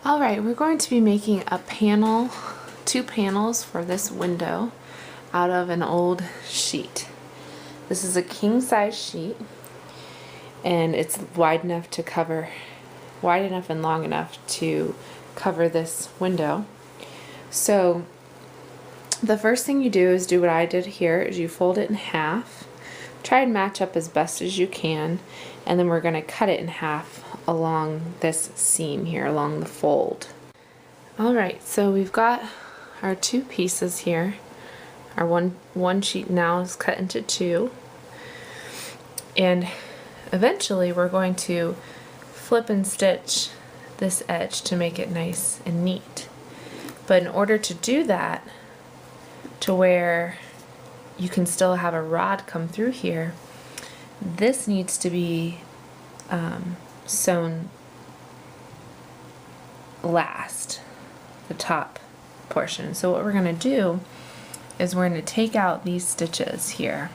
Alright, we're going to be making a panel, 2 panels for this window out of an old sheet. This is a king size sheet and it's wide enough and long enough to cover this window. So the first thing you do is do what I did here, is you fold it in half, try and match up as best as you can, and then we're going to cut it in half along this seam here, along the fold. Alright, so we've got our 2 pieces here. Our one sheet now is cut into 2, and eventually we're going to flip and stitch this edge to make it nice and neat. But in order to do that, to where you can still have a rod come through here, this needs to be sewn last, the top portion. So what we're going to do is we're going to take out these stitches here,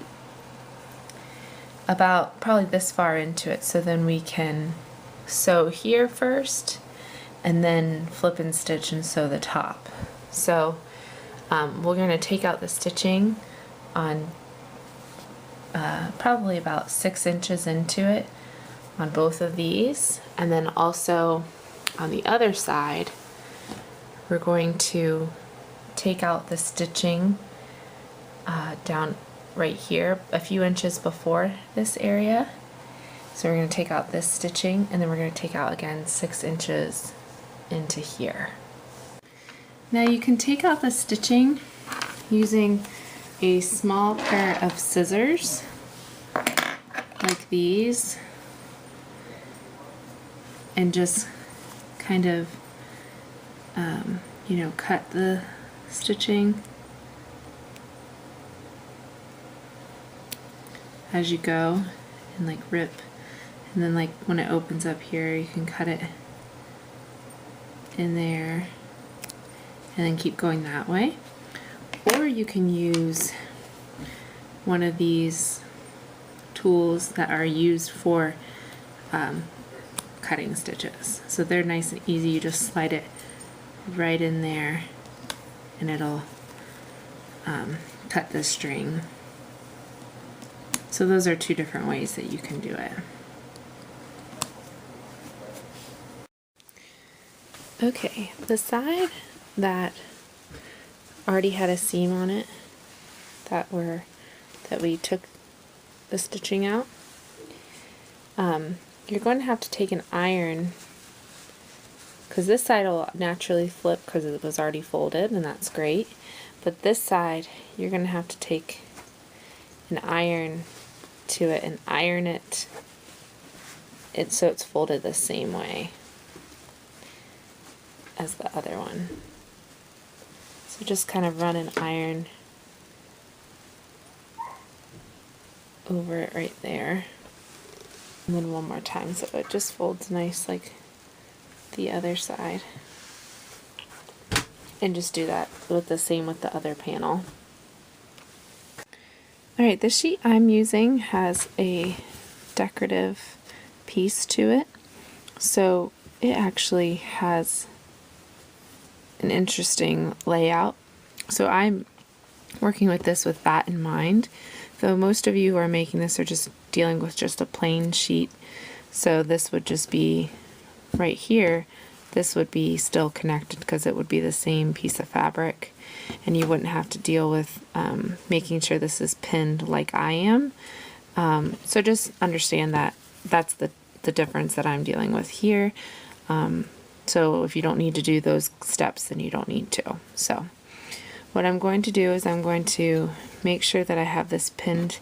about probably this far into it, so then we can sew here first and then flip and stitch and sew the top. So we're going to take out the stitching on probably about 6 inches into it on both of these, and then also on the other side we're going to take out the stitching down right here a few inches before this area. So we're going to take out this stitching, and then we're going to take out again 6 inches into here. Now you can take out the stitching using a small pair of scissors like these, and just kind of cut the stitching as you go, and like rip, and then like when it opens up here you can cut it in there and then keep going that way. Or you can use one of these tools that are used for cutting stitches. So they're nice and easy. You just slide it right in there and it'll cut the string. So those are 2 different ways that you can do it. Okay, the side that already had a seam on it that we took the stitching out, you're going to have to take an iron, because this side will naturally flip because it was already folded, and that's great, but this side you're going to have to take an iron to it and iron it so it's folded the same way as the other one. So just kind of run an iron over it right there, and then one more time so it just folds nice like the other side, and just do that with the same with the other panel. Alright, the sheet I'm using has a decorative piece to it, so it actually has an interesting layout. So I'm working with this with that in mind, though most of you who are making this are just dealing with just a plain sheet. So this would just be right here, this would be still connected because it would be the same piece of fabric, and you wouldn't have to deal with making sure this is pinned like I am. So just understand that that's the difference that I'm dealing with here. So if you don't need to do those steps, then you don't need to. So what I'm going to do is I'm going to make sure that I have this pinned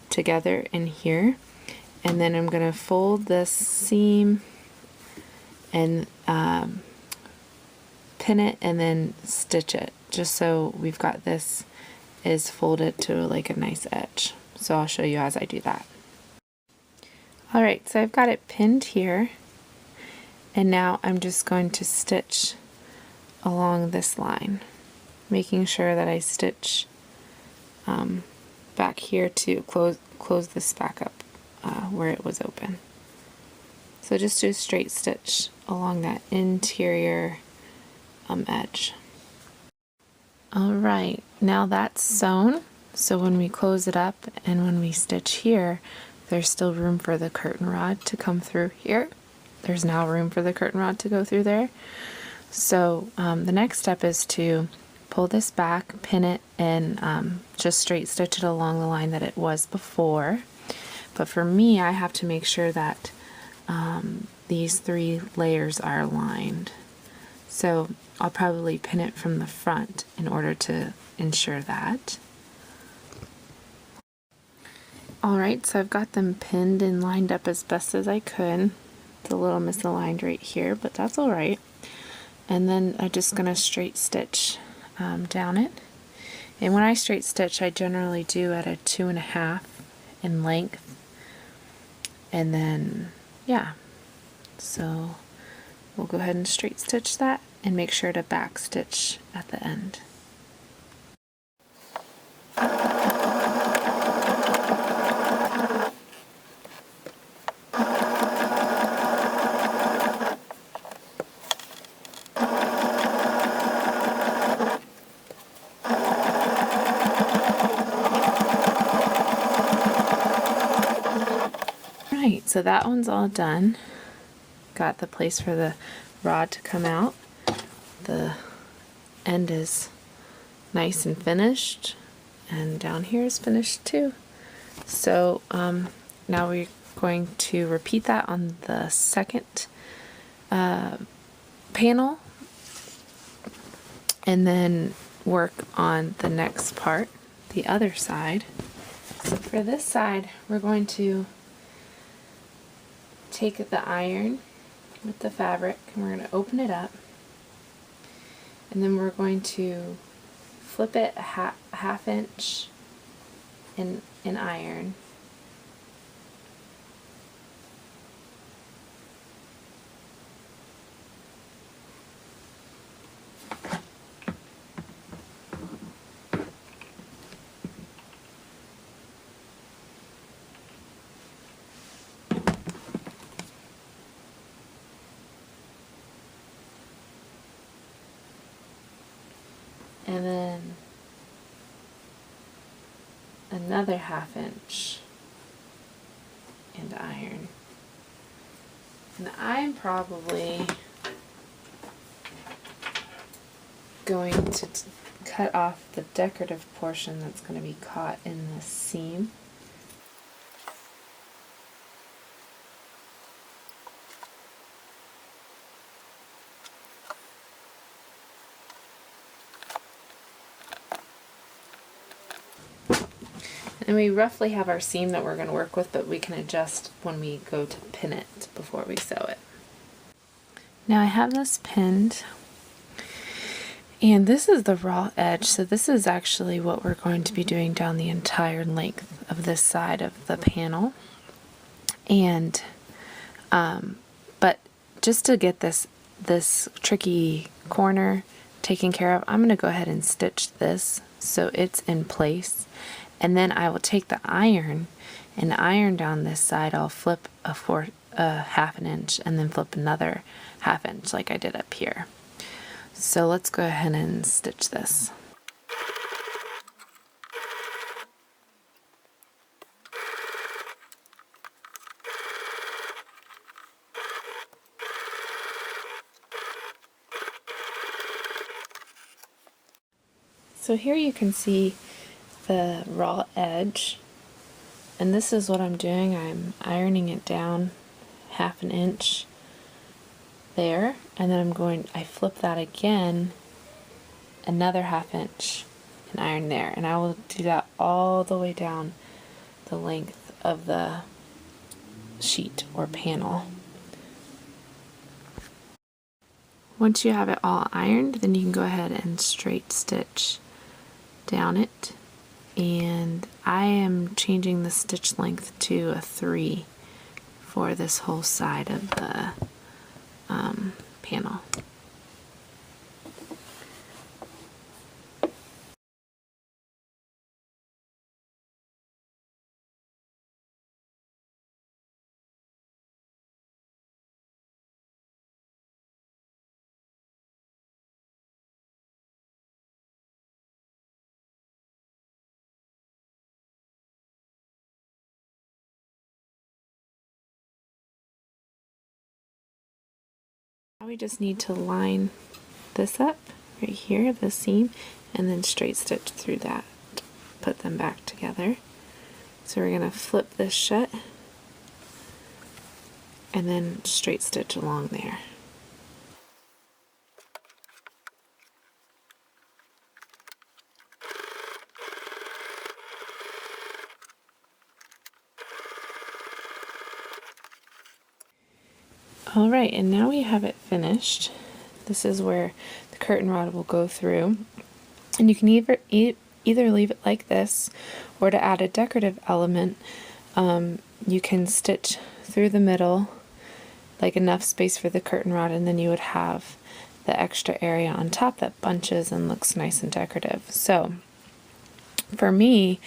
together in here, and then I'm going to fold this seam and pin it and then stitch it, just so we've got this is folded to like a nice edge. So I'll show you as I do that. Alright, so I've got it pinned here, and now I'm just going to stitch along this line, making sure that I stitch back here to close this back up where it was open. So just do a straight stitch along that interior edge. Alright, now that's sewn, so when we close it up and when we stitch here, there's still room for the curtain rod to come through here. There's now room for the curtain rod to go through there. So the next step is to pull this back, pin it, and just straight stitch it along the line that it was before. But for me, I have to make sure that these 3 layers are aligned. So I'll probably pin it from the front in order to ensure that. Alright, so I've got them pinned and lined up as best as I could. It's a little misaligned right here, but that's alright. And then I'm just going to straight stitch down it. And when I straight stitch, I generally do at a 2.5 in length. And then, yeah, so we'll go ahead and straight stitch that and make sure to back stitch at the end. Right, so that one's all done. Got the place for the rod to come out. The end is nice and finished, and down here is finished too. So now we're going to repeat that on the second panel, and then work on the next part, the other side. So for this side, we're going to take the iron with the fabric and we're going to open it up, and then we're going to flip it a half inch in iron, and then another half inch and iron. And I'm probably going to cut off the decorative portion that's going to be caught in the seam. And we roughly have our seam that we're going to work with, but we can adjust when we go to pin it before we sew it. Now I have this pinned, and this is the raw edge, so this is actually what we're going to be doing down the entire length of this side of the panel. And but just to get this tricky corner taken care of, I'm going to go ahead and stitch this so it's in place. And then I will take the iron and iron down this side. I'll flip a half an inch and then flip another half inch like I did up here. So let's go ahead and stitch this. So here you can see the raw edge, and this is what I'm doing. I'm ironing it down half an inch there, and then I flip that again another half inch and iron there, and I will do that all the way down the length of the sheet or panel. Once you have it all ironed, then you can go ahead and straight stitch down it, and I am changing the stitch length to a 3 for this whole side of the panel. Now we just need to line this up right here, the seam, and then straight stitch through that to put them back together. So we're going to flip this shut and then straight stitch along there. Alright, and now we have it finished. This is where the curtain rod will go through. And you can either leave it like this, or to add a decorative element, you can stitch through the middle, like enough space for the curtain rod, and then you would have the extra area on top that bunches and looks nice and decorative. So for me,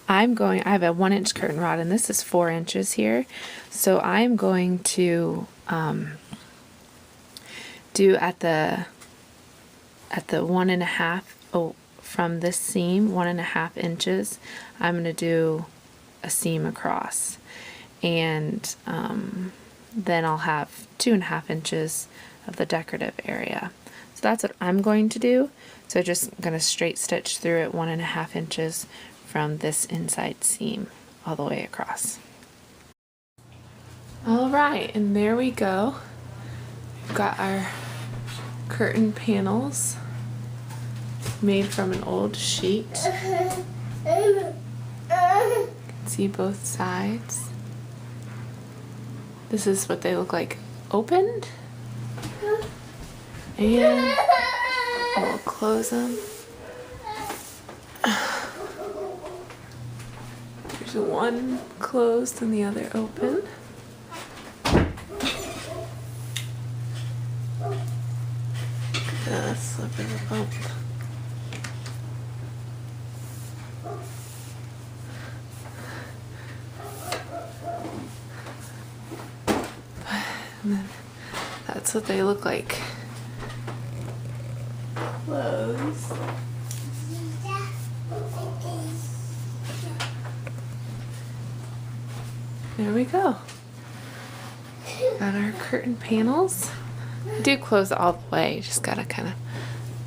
I have a 1-inch curtain rod, and this is 4 inches here. So I'm going to do at the 1.5, from this seam, 1.5 inches, I'm going to do a seam across, and then I'll have 2.5 inches of the decorative area. So that's what I'm going to do. So just going to straight stitch through it 1.5 inches from this inside seam all the way across. Alright, and there we go. We've got our curtain panels made from an old sheet. You can see both sides. This is what they look like opened. And we'll close them. There's one closed and the other open. Slip of a bump. And then that's what they look like closed. There we go. Got our curtain panels. I do close all the way, you just gotta kind of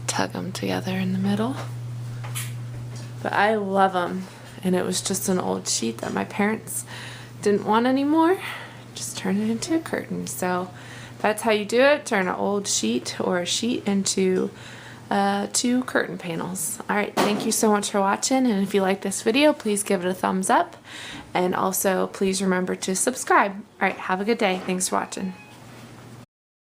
tug them together in the middle. But I love them, and it was just an old sheet that my parents didn't want anymore. Just turn it into a curtain. So that's how you do it, turn an old sheet or a sheet into 2 curtain panels. Alright, thank you so much for watching, and if you like this video, please give it a thumbs up, and also please remember to subscribe. Alright, have a good day. Thanks for watching.